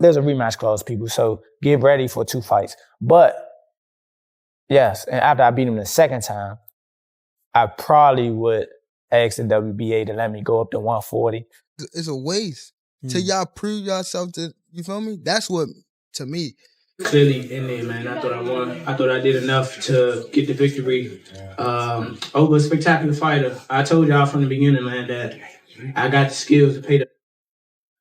there's a rematch clause, people. So get ready for 2 fights. But yes, and after I beat him the second time, I probably would ask the WBA to let me go up to 140. It's a waste. Till y'all prove yourself to, you feel me? That's what, to me. Clearly in there, man. I thought I won. I thought I did enough to get the victory over a spectacular fighter. I told y'all from the beginning, man, that I got the skills to pay the...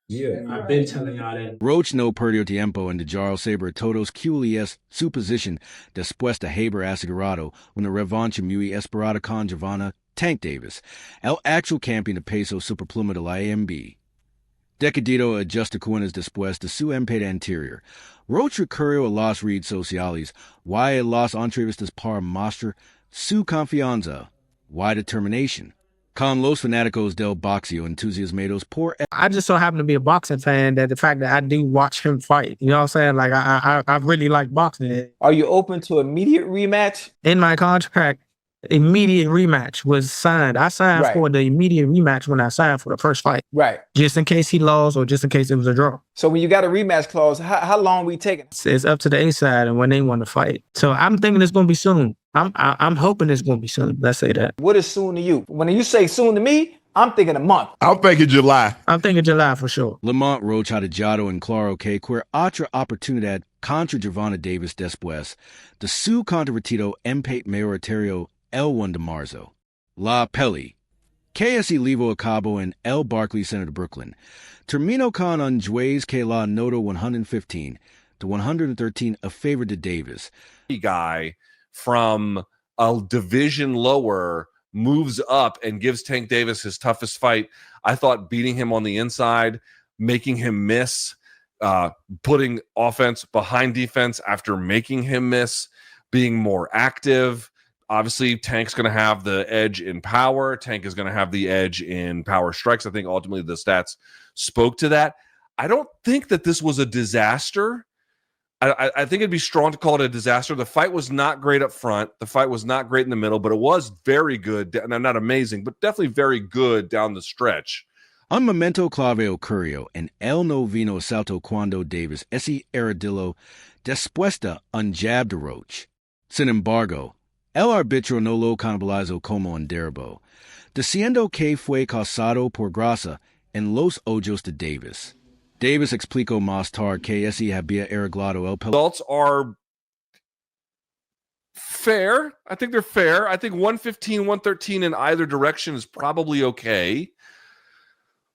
Yeah, I've been telling y'all that. Roach no perdió tiempo en dejarlo saber todos QLES su posición después de haber asegurado una revancha muy esperada con Gervonta Tank Davis, el actual campeón de peso superpluma de la AMB. Decadido ajusta cuentas después de su empate anterior. Roach recurrió a las redes sociales y las entrevistas para mostrar su confianza y determinación. Con los fanáticos del boxeo entusiasmados por... I just so happen to be a boxing fan that the fact that I do watch him fight, you know what I'm saying? Like, I really like boxing. Are you open to immediate rematch? In my contract, immediate rematch was signed. I signed for the immediate rematch when I signed for the first fight. Right. Just in case he lost or just in case it was a draw. So when you got a rematch clause, how long we taking? It's up to the A side and when they want to fight. So I'm thinking it's going to be soon. I'm hoping it's going to be soon. Let's say that. What is soon to you? When you say soon to me, I'm thinking a month. I'm thinking July. I'm thinking July for sure. Lamont Roach ha dejado en claro que cualquier otra oportunidad contra Gervonta Davis después de su controvertido empate mayoritario el 1 de marzo. La pelea, que se llevó a cabo en el Barclays Center de Brooklyn, terminó con un juez que la notó 115 to 113 a favor de Davis. Guy from a division lower moves up and gives Tank Davis his toughest fight. I thought beating him on the inside, making him miss, putting offense behind defense after making him miss, being more active. Obviously, Tank's going to have the edge in power. Tank is going to have the edge in power strikes. I think ultimately the stats spoke to that. I don't think that this was a disaster. I think it'd be strong to call it a disaster. The fight was not great up front. The fight was not great in the middle, but it was very good. Not amazing, but definitely very good down the stretch. Un momento clave ocurrió en el noveno asalto cuando Davis ese armadillo después de un jab de Roach. Sin embargo, el árbitro no lo contabilizó como un derribo, diciendo que fue causado por grasa en los ojos de Davis. Davis explicó más tarde que ese había arreglado el pelea. Results are fair. I think they're fair. I think 115, 113 in either direction is probably okay.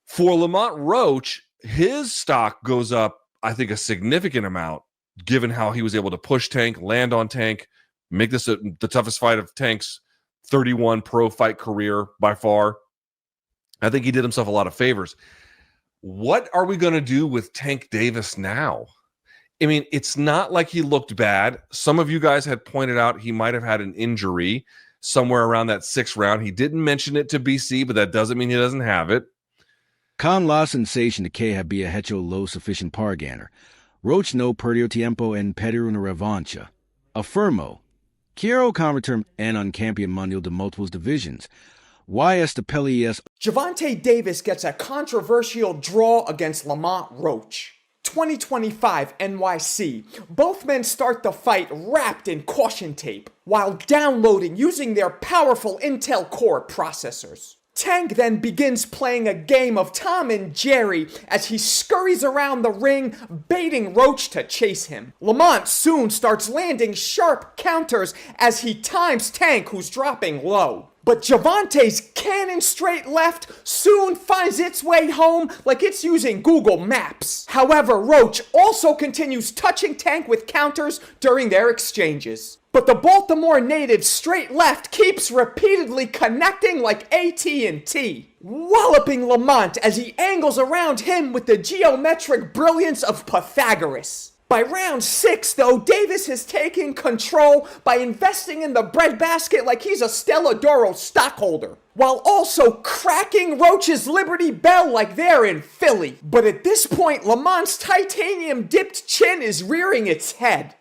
For Lamont Roach, his stock goes up, I think, a significant amount, given how he was able to push Tank, land on Tank, make this the toughest fight of Tank's 31 pro fight career by far. I think he did himself a lot of favors. What are we going to do with Tank Davis now? I mean, it's not like he looked bad. Some of you guys had pointed out he might have had an injury somewhere around that 6th round. He didn't mention it to BC, but that doesn't mean he doesn't have it. Con la sensación de que había hecho lo suficient para ganar, Roach no perdió tiempo en pedir una revancha. Afirmó, quiero convertirme en un campeón mundial de múltiples divisions. Why esta pelea es... Gervonta Davis gets a controversial draw against Lamont Roach. 2025 NYC. Both men start the fight wrapped in caution tape while downloading using their powerful Intel Core processors. Tank then begins playing a game of Tom and Jerry as he scurries around the ring, baiting Roach to chase him. Lamont soon starts landing sharp counters as he times Tank, who's dropping low. But Gervonta's cannon straight left soon finds its way home like it's using Google Maps. However, Roach also continues touching Tank with counters during their exchanges. But the Baltimore native's straight left keeps repeatedly connecting like AT&T, walloping Lamont as he angles around him with the geometric brilliance of Pythagoras. By round 6, though, Davis has taken control by investing in the breadbasket like he's a Stella Doro stockholder, while also cracking Roach's Liberty Bell like they're in Philly. But at this point, Lamont's titanium-dipped chin is rearing its head.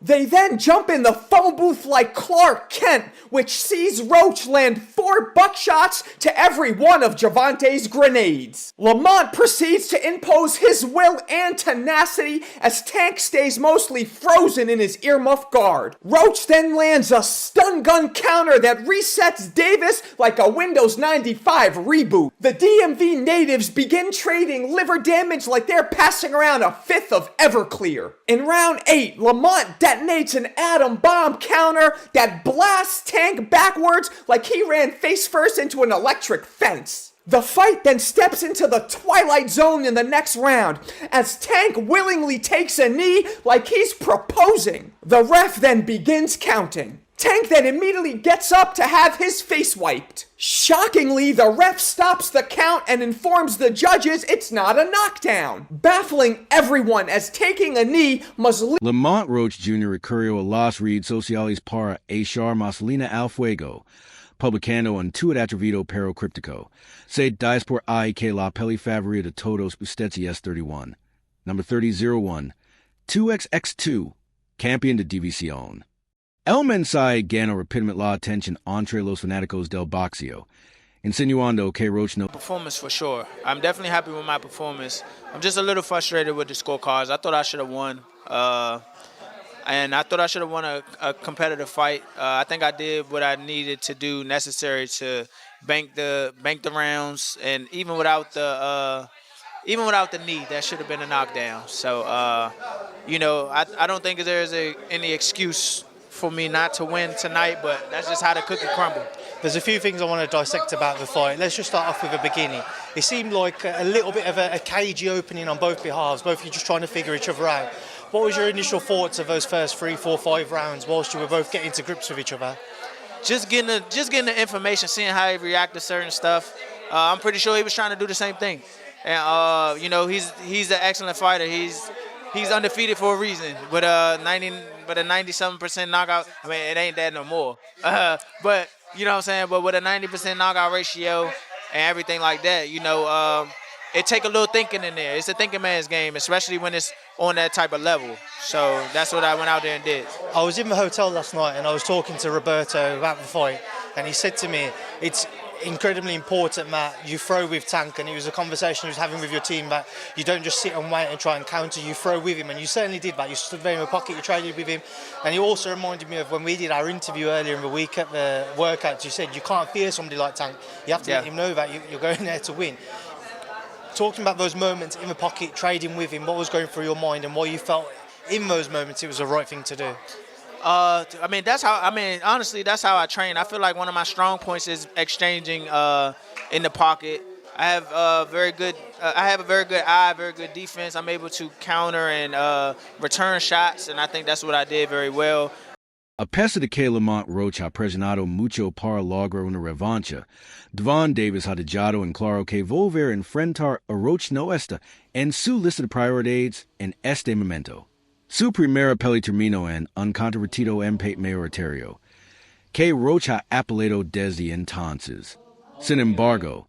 They then jump in the phone booth like Clark Kent, which sees Roach land 4 buckshots to every one of Gervonta's grenades. Lamont proceeds to impose his will and tenacity as Tank stays mostly frozen in his earmuff guard. Roach then lands a stun gun counter that resets Davis like a Windows 95 reboot. The DMV natives begin trading liver damage like they're passing around a fifth of Everclear. In round 8, Lamont detonates an atom bomb counter that blasts Tank backwards like he ran face first into an electric fence. The fight then steps into the twilight zone in the next round as Tank willingly takes a knee like he's proposing. The ref then begins counting. Tank then immediately gets up to have his face wiped. Shockingly, the ref stops the count and informs the judges it's not a knockdown, baffling everyone as taking a knee must Lamont Roach Jr. recurrió a las redes sociales para echar más línea al fuego, publicando en tu atrevido pero críptico. Se dice por ahí que la peli favorita de todos ustedes es 31. Number 3001, 2XX2, campeón de división. El mensaje ganó rápidamente la atención entre los fanáticos del boxeo, insinuando que Roach no... Performance for sure. I'm definitely happy with my performance. I'm just a little frustrated with the scorecards. I thought I should have won. And I thought I should have won a competitive fight. I think I did what I needed to do necessary to bank the rounds, and even without the knee, that should have been a knockdown. So, you know, I don't think there's any excuse for me not to win tonight, but that's just how the cookie crumbled. There's a few things I want to dissect about the fight. Let's just start off with the beginning. It seemed like a little bit of a cagey opening on both behalves, both of you just trying to figure each other out. What was your initial thoughts of those first 3, 4, 5 rounds whilst you were both getting to grips with each other? Just getting the information, seeing how he reacted to certain stuff. I'm pretty sure he was trying to do the same thing. And you know, he's an excellent fighter. He's undefeated for a reason. But a 97% knockout, I mean, it ain't that no more. But you know what I'm saying? But with a 90% knockout ratio and everything like that, you know, it take a little thinking in there. It's a thinking man's game, especially when it's on that type of level. So that's what I went out there and did. I was in the hotel last night and I was talking to Roberto about the fight, and he said to me, it's incredibly important that you throw with Tank, and it was a conversation he was having with your team that you don't just sit and wait and try and counter, you throw with him, and you certainly did that. You stood there in the pocket, you traded with him, and he also reminded me of when we did our interview earlier in the week at the workouts. You said you can't fear somebody like Tank, you have to let him know that you're going there to win. Talking about those moments in the pocket, trading with him, what was going through your mind and why you felt in those moments it was the right thing to do? I mean, honestly, that's how I train. I feel like one of my strong points is exchanging in the pocket. I have a very good eye, very good defense. I'm able to counter and return shots, and I think that's what I did very well. A pesar de que Lamont Roach ha presionado mucho para lograr una revancha, Devon Davis ha dejado en claro que volver a enfrentar a Roach no está en su lista de prioridades en este momento. Su primera pelea terminó en un controvertido empate mayoritario, que Roach ha apelado desde entonces. Sin embargo,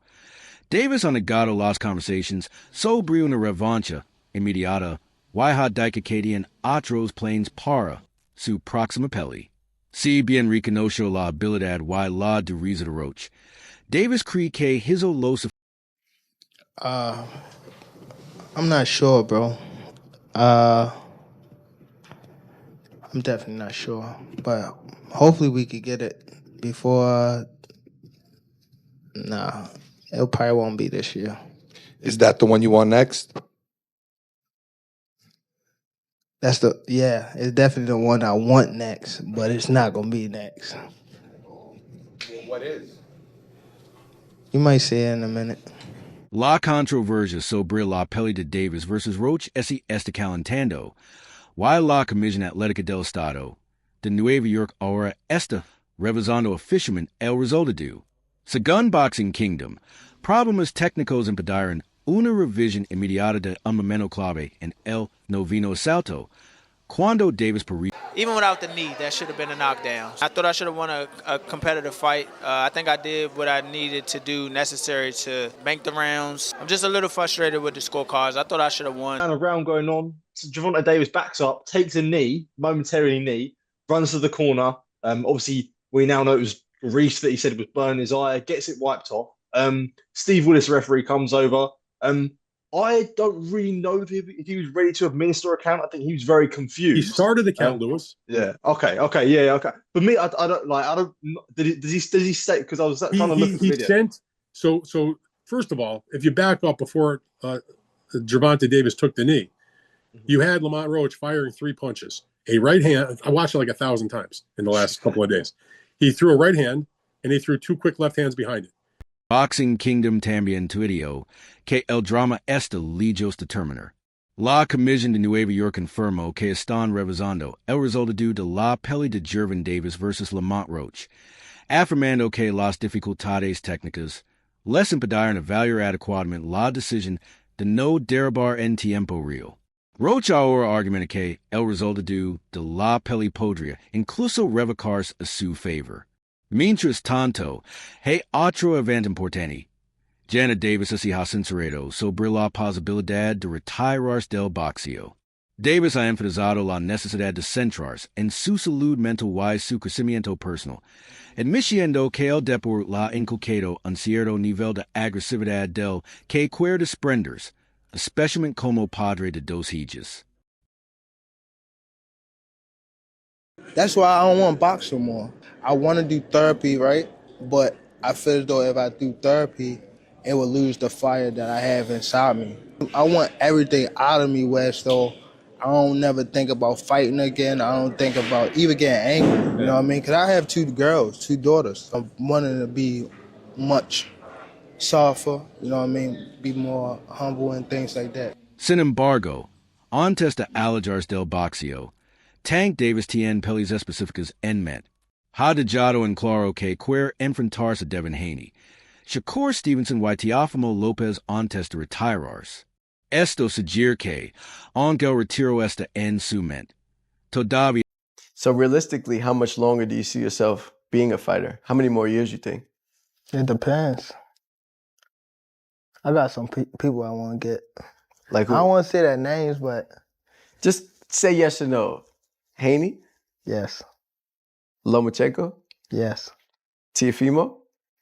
Davis ha negado las conversaciones sobre una revancha inmediata y ha dicho que en otros planes para su próxima pelea. Si bien reconoció la habilidad y la dureza de Roach, Davis cree que hizo los... I'm not sure, bro. I'm definitely not sure, but hopefully we could get it before. Nah, it probably won't be this year. Is that the one you want next? It's definitely the one I want next, but it's not gonna be next. What is? You might see it in a minute. La controversia sobre la pelea de Davis versus Roach se está calentando, while la Comisión Atlética del Estado de Nueva York ahora está revisando oficialmente el resultado. Según Boxing Kingdom, problemas técnicos impidieron una revisión inmediata de un momento clave en el noveno asalto, cuando Davis even without the knee, that should have been a knockdown. I thought I should have won a competitive fight. I think I did what I needed to do necessary to bank the rounds. I'm just a little frustrated with the scorecards. I thought I should have won. And a round going on, Gervonta Davis backs up, takes a knee, momentary knee, runs to the corner. Obviously, we now know it was Reese that he said was burning his eye, gets it wiped off. Steve Willis, referee, comes over. I don't really know if he was ready to administer a count. I think he was very confused. He started the count, Lewis. Yeah. Okay. For me, I don't like. I don't. Does he say? Because I was trying to look at the video. Sent. So first of all, if you back up before Gervonta Davis took the knee, you had Lamont Roach firing 3 punches. A right hand. I watched it like 1,000 times in the last couple of days. He threw a right hand, and he threw 2 quick left hands behind it. Boxing Kingdom también tuidio, que el drama este lijos determinar. La comisión de Nueva York confirmó que están revisando el resultado de la pelea de Gervonta Davis versus Lamont Roach, afirmando que las dificultades técnicas les impidieron evaluar adecuadamente la decisión de no derribar en tiempo real. Roach ahora argumenta que el resultado de la pelea podría incluso revocarse a su favor. Mientras tanto, hay otro evento importante. Janet Davis se ha sincerado sobre la posibilidad de retirarse del boxeo. Davis ha enfatizado la necesidad de centrarse en su salud mental y su crecimiento personal, admitiendo que el deporte la ha inculcado un cierto nivel de agresividad del que quiere desprenderse, especialmente como padre de 2 hijas. That's why I don't want to box no more. I want to do therapy, right? But I feel as though if I do therapy, it will lose the fire that I have inside me. I want everything out of me where so I don't never think about fighting again. I don't think about even getting angry, you know what I mean? Because I have 2 girls, 2 daughters. I'm wanting to be much softer, you know what I mean? Be more humble and things like that. Sin embargo, antes de alejarse del boxeo, Tank Davis tiene peleas específicas en mente. Ha dejado en claro que quiere enfrentarse a Devin Haney, Shakur Stevenson y Teófimo López antes de retirarse. Esto sugiere que, aunque el retiro está en su mente, todavía. So realistically, how much longer do you see yourself being a fighter? How many more years you think? It depends. I got some people I want to get. Like who? I don't want to say their names, but just say yes or no. Haney? Yes. Lomachenko? Yes. Teofimo?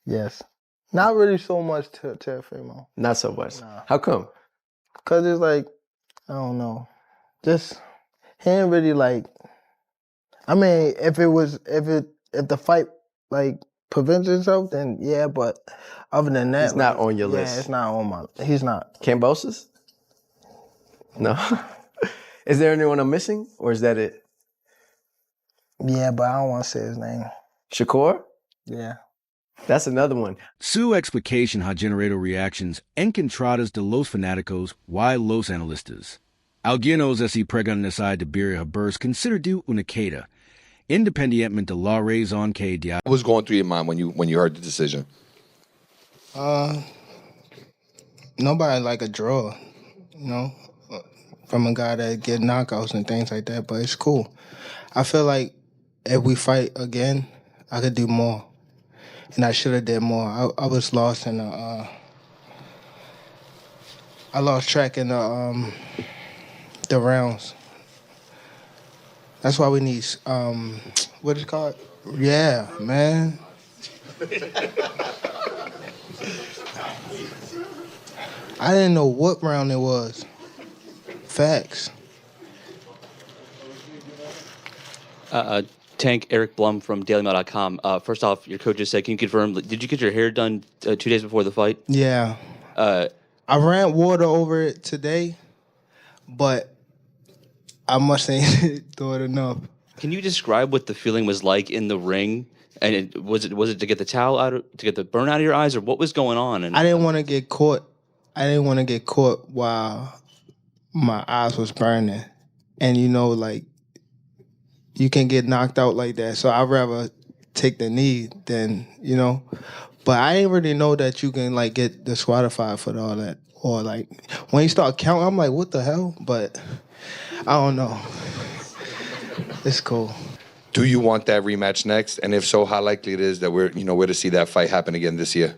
Yes. Not really so much to Teofimo. Not so much. Nah. How come? Cause it's like, I don't know. Just he ain't really like. I mean, if the fight like prevents itself, then yeah. But other than that, he's not on your list. Yeah, it's not on my. He's not. Kambosos? No. Is there anyone I'm missing, or is that it? Yeah, but I don't want to say his name. Shakur? Yeah. That's another one. Su explicación ha generado reacciones encontradas de los fanáticos y los analistas. Algunos así preguntan de Birria Habers considerado una queda, independientemente de la razón que dio. What was going through your mind when you heard the decision? Nobody like a draw, you know, from a guy that get knockouts and things like that. But it's cool. I feel like if we fight again, I could do more. And I should have did more. I was lost in the. I lost track in the rounds. That's why we need what is it called? Yeah, man. I didn't know what round it was. Facts. Tank, Eric Blum from DailyMail.com. First off, your coach just said, can you confirm, did you get your hair done 2 days before the fight? Yeah. I ran water over it today, but I must ain't do it enough. Can you describe what the feeling was like in the ring? And was it to get the towel out, to get the burn out of your eyes, or what was going on? And I didn't want to get caught. I didn't want to get caught while my eyes was burning, and you know, like. You can get knocked out like that. So I'd rather take the knee than, you know. But I didn't really know that you can, like, get disqualified for all that. Or, like, when you start counting, I'm like, what the hell? But I don't know. It's cool. Do you want that rematch next? And if so, how likely it is that we're to see that fight happen again this year?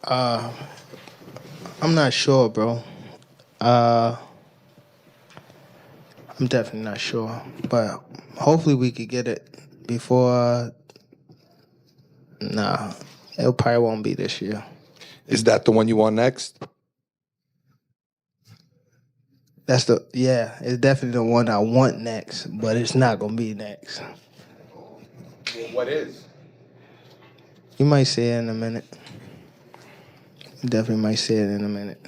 I'm not sure, bro. I'm definitely not sure, but hopefully we could get it before. Nah, it probably won't be this year. Is that the one you want next? It's definitely the one I want next, but it's not gonna be next. What is? You might see it in a minute. You definitely might see it in a minute.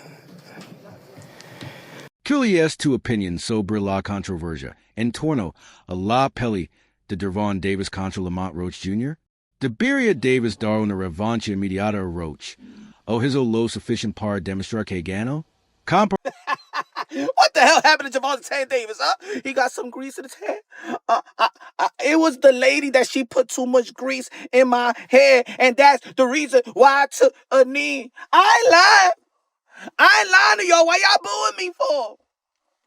QLES two opinions sobre la controversia. En torno a la peli de Gervonta Davis contra Lamont Roach Jr. Debería Davis dar una revancha inmediata a Roach. O hizo lo sufficient para demostrar que ganó? What the hell happened to Gervonta Davis, huh? He got some grease in his hair? It was the lady that she put too much grease in my hair, and that's the reason why I took a knee. I ain't lying to y'all. Why y'all booing me for?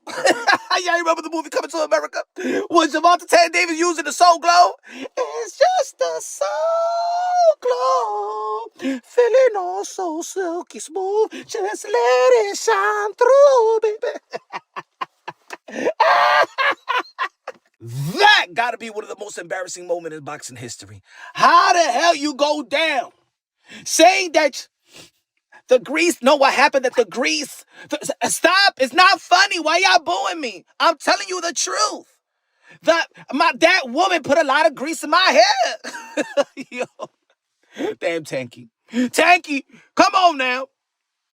Y'all remember the movie Coming to America? Was Gervonta Davis using the Soul Glow? It's just a Soul Glow, feeling all so silky smooth. Just let it shine through, baby. That gotta be one of the most embarrassing moments in boxing history. How the hell you go down saying that the grease, know what happened at the grease? Stop, it's not funny. Why y'all booing me? I'm telling you the truth. That woman put a lot of grease in my hair. Yo. Damn, Tanky. Tanky, come on now.